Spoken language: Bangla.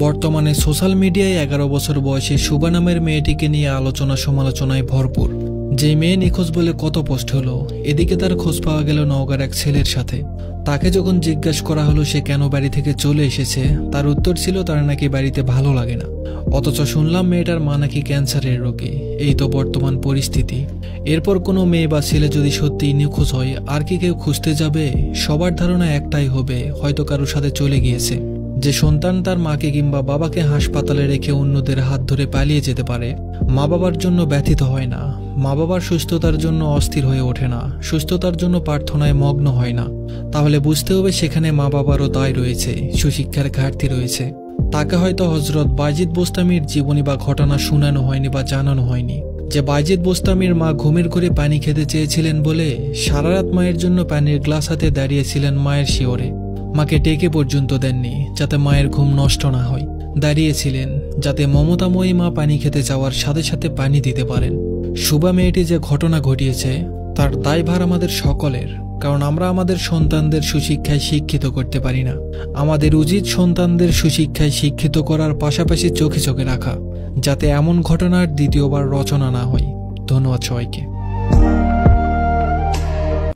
বর্তমানে সোশ্যাল মিডিয়ায় 11 বছর বয়সী শুভা নামের মেয়েটিকে নিয়ে আলোচনা সমালোচনায় ভরপুর। যে মেয়ে নিখোঁজ বলে কত পোস্ট হলো, এদিকে তার খোঁজ পাওয়া গেল নওগাঁর এক ছেলের সাথে। তাকে যখন জিজ্ঞাসা করা হলো সে কেন বাড়ি থেকে চলে এসেছে, তার উত্তর ছিল তার নাকি বাড়িতে ভালো লাগে না। অথচ শুনলাম মেয়েটার মা নাকি ক্যান্সারের রোগী। এই তো বর্তমান পরিস্থিতি। এরপর কোনো মেয়ে বা ছেলে যদি সত্যিই নিখোঁজ হয়, আর কি কেউ খুঁজতে যাবে? সবার ধারণা একটাই হবে, হয়তো কারোর সাথে চলে গিয়েছে। যে সন্তান তার মাকে কিংবা বাবাকে হাসপাতালে রেখে অন্যদের হাত ধরে পালিয়ে যেতে পারে, মা বাবার জন্য ব্যথিত হয় না, মা বাবার সুস্থতার জন্য অস্থির হয়ে ওঠে না, সুস্থতার জন্য প্রার্থনায় মগ্ন হয় না, তাহলে বুঝতে হবে সেখানে মা বাবারও দায় রয়েছে, সুশিক্ষার ঘাটতি রয়েছে। তাকে হয়তো হযরত বায়েজিদ বোস্তামীর জীবনী বা ঘটনা শোনানো হয়নি বা জানানো হয়নি যে বায়েজিদ বোস্তামীর মা ঘুমের ঘরে পানি খেতে চেয়েছিলেন বলে সারা রাত মায়ের জন্য পানির গ্লাস হাতে দাঁড়িয়েছিলেন মায়ের শিওরে। মাকে ডেকে পর্যন্ত দেননি যাতে মায়ের ঘুম নষ্ট না হয়। দাঁড়িয়েছিলেন যাতে মমতাময়ী মা পানি খেতে যাওয়ার সাথে সাথে পানি দিতে পারেন। শুভা মেয়েটি যে ঘটনা ঘটিয়েছে তার দায়ভার আমাদের সকলের, কারণ আমরা আমাদের সন্তানদের সুশিক্ষায় শিক্ষিত করতে পারি না। আমাদের উচিত সন্তানদের সুশিক্ষায় শিক্ষিত করার পাশাপাশি চোখে চোখে রাখা, যাতে এমন ঘটনার দ্বিতীয়বার রচনা না হয়। ধন্যবাদ সবাইকে।